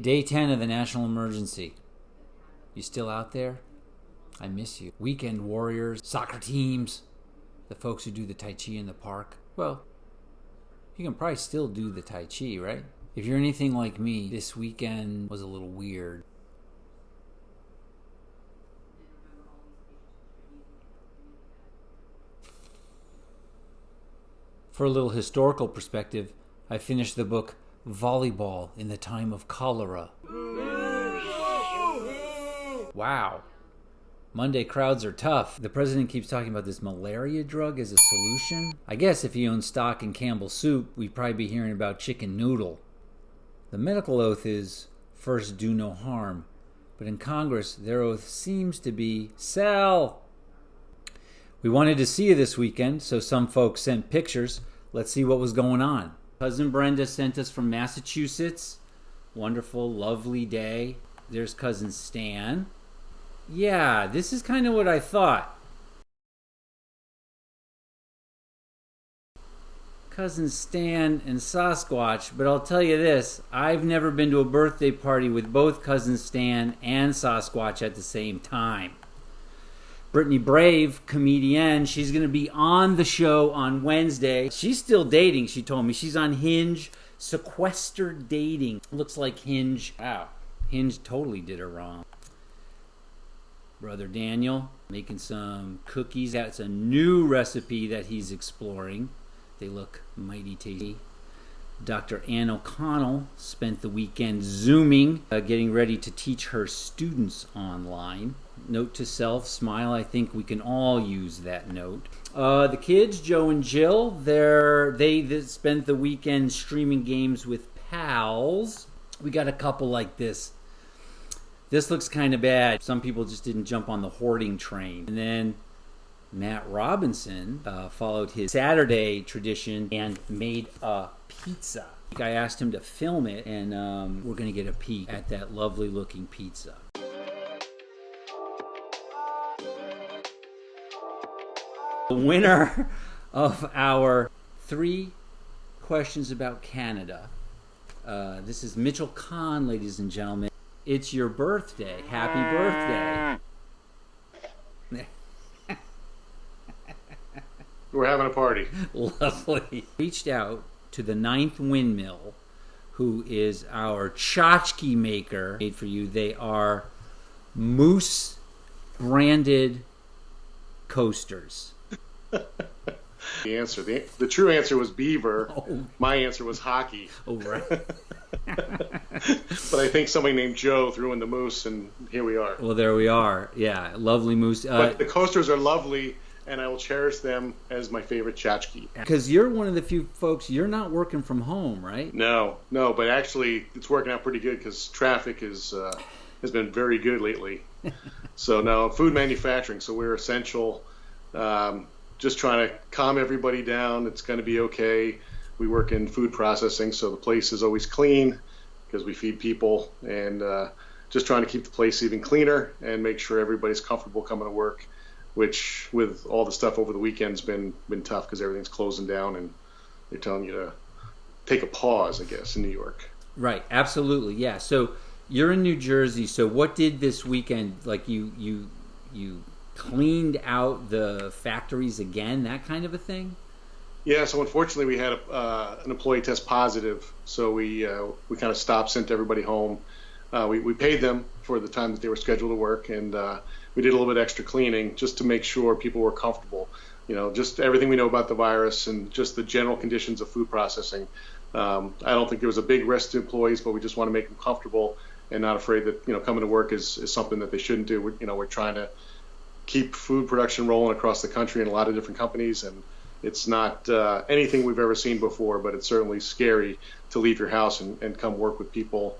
Day 10 of the national emergency. You still out there? I miss you. Weekend warriors, soccer teams, the folks who do the Tai Chi in the park. Well, you can probably still do the Tai Chi, right? If you're anything like me, this weekend was a little weird. For a little historical perspective, I finished the book Volleyball in the Time of Cholera. Wow. Monday crowds are tough. The president keeps talking about this malaria drug as a solution. I guess if he owned stock in Campbell's Soup, we'd probably be hearing about chicken noodle. The medical oath is first do no harm, but in Congress, their oath seems to be sell. We wanted to see you this weekend, so some folks sent pictures. Let's see what was going on. Cousin Brenda sent us from Massachusetts. Wonderful, lovely day. There's cousin Stan. Yeah, this is kind of what I thought. Cousin Stan and Sasquatch, but I'll tell you this, I've never been to a birthday party with both cousin Stan and Sasquatch at the same time. Brittany Brave, comedian, she's going to be on the show on Wednesday. She's still dating, she told me. She's on Hinge, sequestered dating. Looks like Hinge. Wow, Hinge totally did her wrong. Brother Daniel making some cookies. That's a new recipe that he's exploring. They look mighty tasty. Dr. Ann O'Connell spent the weekend Zooming, getting ready to teach her students online. Note to self, smile. I think we can all use that note. The kids, Joe and Jill, they spent the weekend streaming games with pals. We got a couple like this. This looks kind of bad. Some people just didn't jump on the hoarding train. And then Matt Robinson followed his Saturday tradition and made a pizza. I asked him to film it, and we're going to get a peek at that lovely looking pizza. The winner of our 3 questions about Canada. This is Mitchell Kahn, ladies and gentlemen. It's your birthday. Happy birthday. We're having a party. Lovely. Reached out to the 9th Windmill, who is our tchotchke maker. Made for you. They are Moose branded coasters. The answer, the true answer was beaver. Oh. My answer was hockey. Oh, right. But I think somebody named Joe threw in the moose, and here we are. Well, there we are. Yeah, lovely moose. But the coasters are lovely, and I will cherish them as my favorite tchotchke. Because you're one of the few folks, you're not working from home, right? No, but actually it's working out pretty good because traffic has been very good lately. So no, food manufacturing, so we're essential. Just trying to calm everybody down. It's going to be okay. We work in food processing, so the place is always clean because we feed people, and just trying to keep the place even cleaner and make sure everybody's comfortable coming to work, which with all the stuff over the weekend's been tough because everything's closing down and they're telling you to take a pause, I guess, in New York. Right, absolutely, yeah. So you're in New Jersey, so what did this weekend, like you cleaned out the factories again, that kind of a thing? Yeah, so unfortunately we had an employee test positive, so we kind of stopped, sent everybody home. We paid them for the time that they were scheduled to work, and we did a little bit extra cleaning just to make sure people were comfortable. You know, just everything we know about the virus and just the general conditions of food processing. I don't think there was a big risk to employees, but we just want to make them comfortable and not afraid that, coming to work is something that they shouldn't do. We're trying to keep food production rolling across the country in a lot of different companies, and it's not anything we've ever seen before, but it's certainly scary to leave your house and come work with people,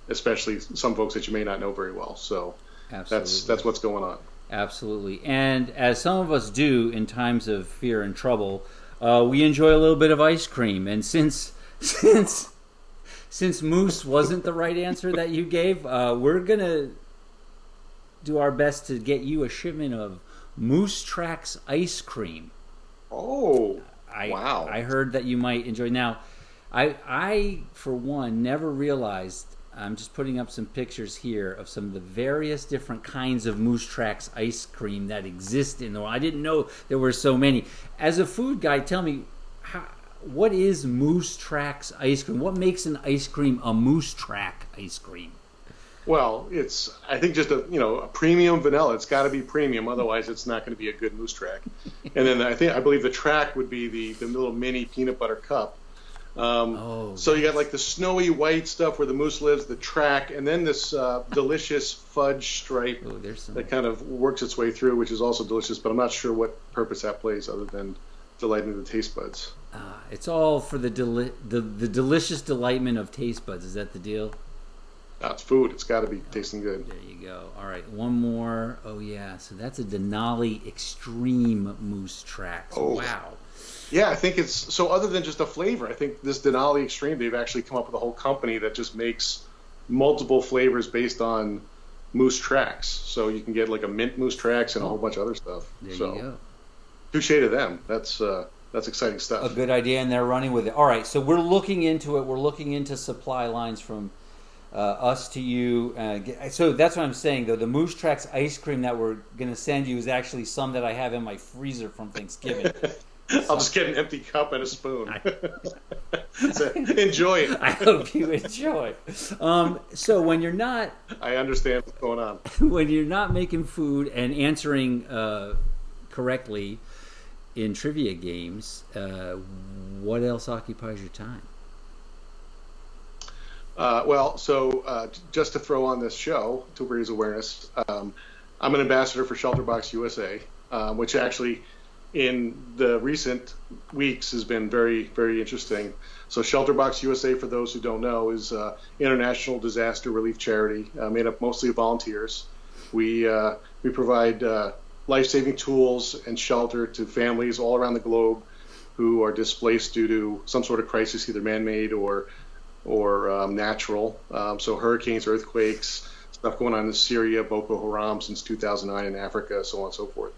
especially some folks that you may not know very well. So that's what's going on. Absolutely. And as some of us do in times of fear and trouble, we enjoy a little bit of ice cream. And since moose wasn't the right answer that you gave, we're going to do our best to get you a shipment of Moose Tracks ice cream. Oh, wow. I heard that you might enjoy. Now, I for one, never realized I'm just putting up some pictures here of some of the various different kinds of Moose Tracks ice cream that exist in the world. I didn't know there were so many. As a food guy, tell me, what is Moose Tracks ice cream? What makes an ice cream a Moose Track ice cream? Well, it's, I think, just a premium vanilla. It's got to be premium, otherwise it's not going to be a good Moose Track. And then I believe the track would be the little mini peanut butter cup. So you got like the snowy white stuff where the moose lives, the track, and then this delicious fudge stripe that kind of works its way through, which is also delicious. But I'm not sure what purpose that plays other than delighting the taste buds. It's all for the delicious delightment of taste buds. Is that the deal? It's food. It's got to be tasting good. There you go. All right, one more. Oh, yeah. So that's a Denali Extreme Moose Track. Oh. Wow. Yeah, I think it's, so other than just a flavor, I think this Denali Extreme, they've actually come up with a whole company that just makes multiple flavors based on Moose Tracks. So you can get like a mint Moose Tracks and a whole bunch of other stuff. There you go. Touche to them. That's exciting stuff. A good idea, and they're running with it. All right, so we're looking into it. We're looking into supply lines from us to you. So that's what I'm saying, though. The Moose Tracks ice cream that we're going to send you is actually some that I have in my freezer from Thanksgiving. I'll just get an empty cup and a spoon. So, enjoy it. I hope you enjoy. So when you're not... I understand what's going on. When you're not making food and answering correctly in trivia games, what else occupies your time? Just to throw on this show to raise awareness, I'm an ambassador for Shelterbox USA, which actually in the recent weeks has been very, very interesting. So Shelterbox USA, for those who don't know, is an international disaster relief charity made up mostly of volunteers. We provide life-saving tools and shelter to families all around the globe who are displaced due to some sort of crisis, either man-made or natural. So hurricanes, earthquakes, stuff going on in Syria, Boko Haram since 2009 in Africa, so on and so forth.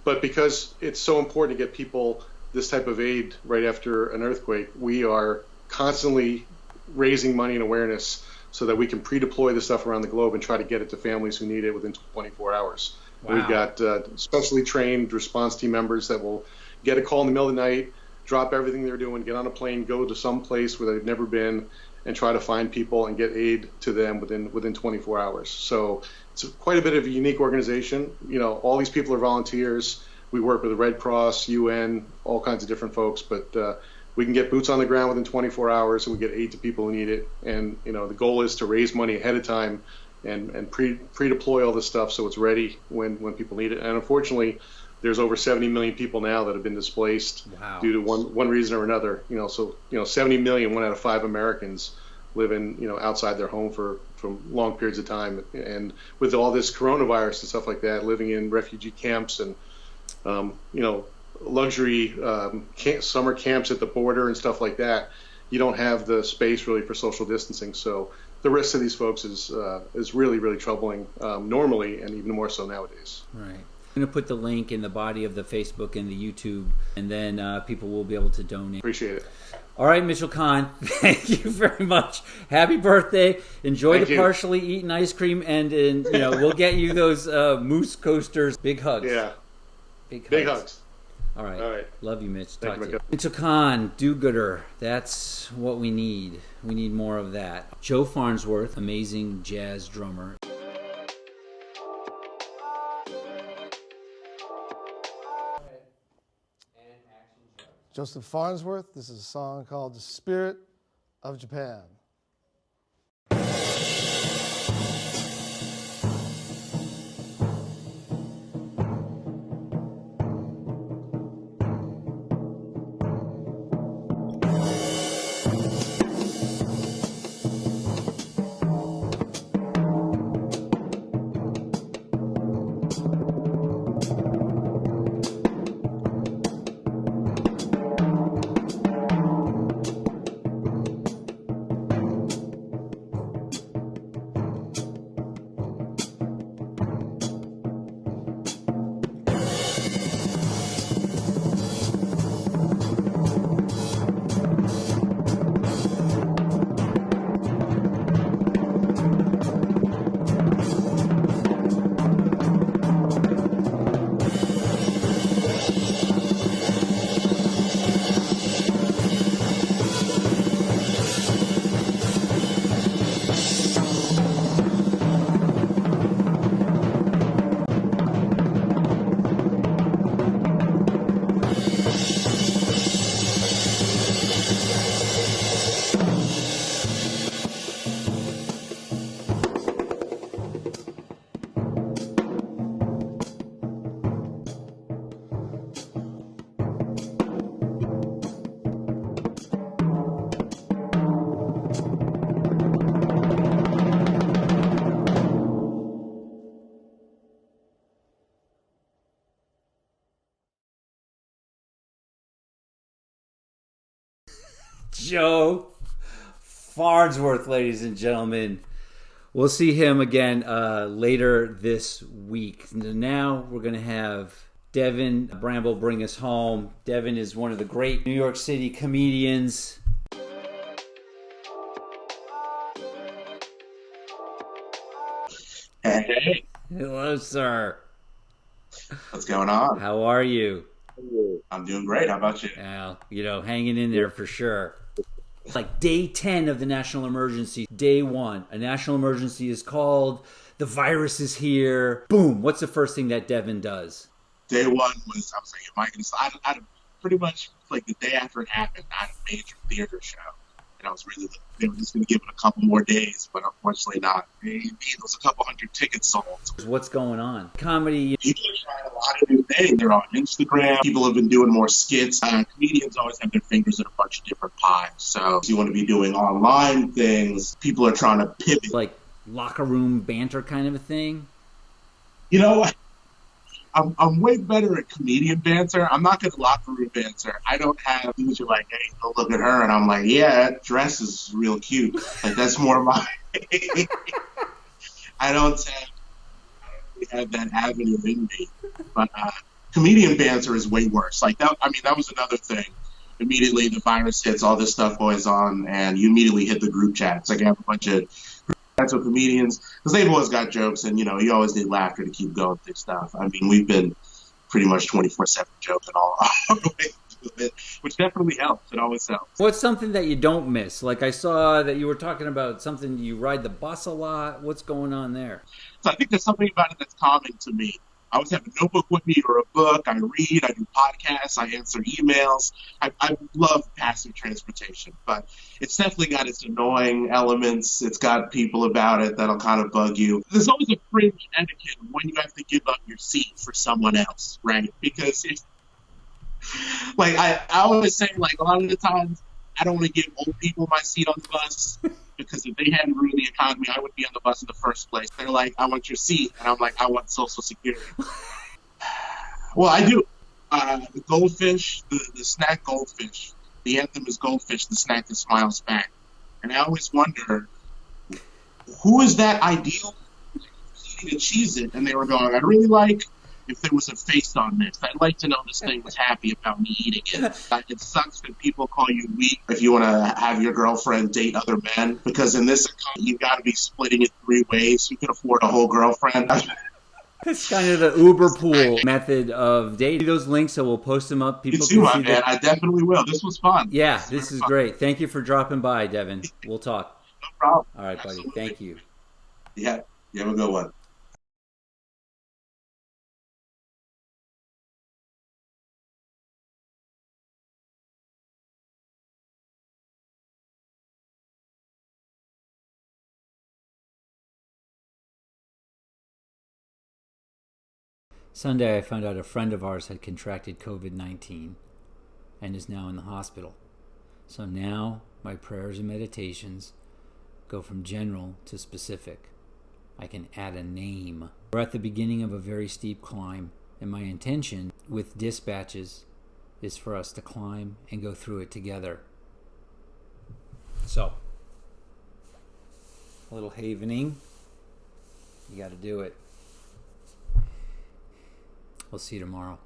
But because it's so important to get people this type of aid right after an earthquake, we are constantly raising money and awareness so that we can pre-deploy the stuff around the globe and try to get it to families who need it within 24 hours. Wow. We've got specially trained response team members that will get a call in the middle of the night, drop everything they're doing, get on a plane, go to some place where they've never been, and try to find people and get aid to them within 24 hours. So it's quite a bit of a unique organization. All these people are volunteers. We work with the Red Cross, UN, all kinds of different folks, but we can get boots on the ground within 24 hours, and we get aid to people who need it. And the goal is to raise money ahead of time and pre-deploy all this stuff so it's ready when people need it. And unfortunately, there's over 70 million people now that have been displaced due to one reason or another. 70 million, 1 out of 5 Americans live outside their home for long periods of time. And with all this coronavirus and stuff like that, living in refugee camps and luxury summer camps at the border and stuff like that, you don't have the space really for social distancing. So the risk to these folks is really, really troubling normally, and even more so nowadays. Right. I'm going to put the link in the body of the Facebook and the YouTube, and then people will be able to donate. Appreciate it. All right, Mitchell Kahn, thank you very much. Happy birthday. Enjoy the partially eaten ice cream, and we'll get you those moose coasters. Big hugs. Yeah. Big hugs. All right. Love you, Mitch. Talk to you. Mitchell Kahn, do-gooder. That's what we need. We need more of that. Joe Farnsworth, amazing jazz drummer. Joseph Farnsworth. This is a song called The Spirit of Japan. Joe Farnsworth, ladies and gentlemen. We'll see him again later this week. Now we're going to have Devin Bramble bring us home. Devin is one of the great New York City comedians. Hey. Hello, sir. What's going on? How are you? I'm doing great. How about you? Well, hanging in there for sure. It's like day 10 of the national emergency. Day 1, a national emergency is called. The virus is here. Boom. What's the first thing that Devin does? Day 1 was, I was like, am I going to, I pretty much like the day after it happened, I had a major theater show. And I was really, they were just going to give it a couple more days, but unfortunately not. There was a couple hundred tickets sold. What's going on? Comedy. People are trying a lot of new things. They're on Instagram. People have been doing more skits. Comedians always have their fingers in a bunch of different pies. So if you want to be doing online things, people are trying to pivot. Like locker room banter kind of a thing? You know what? I'm way better at comedian banter. I'm not good at locker room banter. I don't have dudes who are like, hey, go look at her. And I'm like, yeah, that dress is real cute. Like, that's more my... I don't have that avenue in me. But comedian banter is way worse. Like, that was another thing. Immediately, the virus hits, all this stuff goes on, and you immediately hit the group chats. Like, I have a bunch of chats with comedians, because they've always got jokes, and, you always need laughter to keep going through stuff. I mean, we've been pretty much 24/7 joking all the way through it, which definitely helps. It always helps. What's something that you don't miss? Like, I saw that you were talking about something, you ride the bus a lot. What's going on there? So I think there's something about it that's calming to me. I always have a notebook with me or a book. I read, I do podcasts, I answer emails. I love passive transportation, but it's definitely got its annoying elements. It's got people about it that'll kind of bug you. There's always a fringe etiquette when you have to give up your seat for someone else, right? Because like I always say, like a lot of the times, I don't want to give old people my seat on the bus because if they hadn't ruined the economy, I would be on the bus in the first place. They're like, I want your seat. And I'm like, I want Social Security. Well, I do. The goldfish, the snack goldfish, the anthem is goldfish, the snack that smiles back. And I always wonder, who is that ideal? Eating a Cheez-It, and they were going, I'd really like if there was a face on this. I'd like to know this thing was happy about me eating it. It sucks that people call you weak if you want to have your girlfriend date other men, because in this economy, you've got to be splitting it 3 ways. You can afford a whole girlfriend. It's kind of the Uber pool method of dating. Those links, so we'll post them up. People you too, can see man. I definitely will. This was fun. Yeah, this is great. Thank you for dropping by, Devin. We'll talk. No problem. All right, buddy. Absolutely. Thank you. Yeah, you have a good one. Sunday, I found out a friend of ours had contracted COVID-19 and is now in the hospital. So now my prayers and meditations go from general to specific. I can add a name. We're at the beginning of a very steep climb, and my intention with dispatches is for us to climb and go through it together. So, a little havening. You got to do it. We'll see you tomorrow.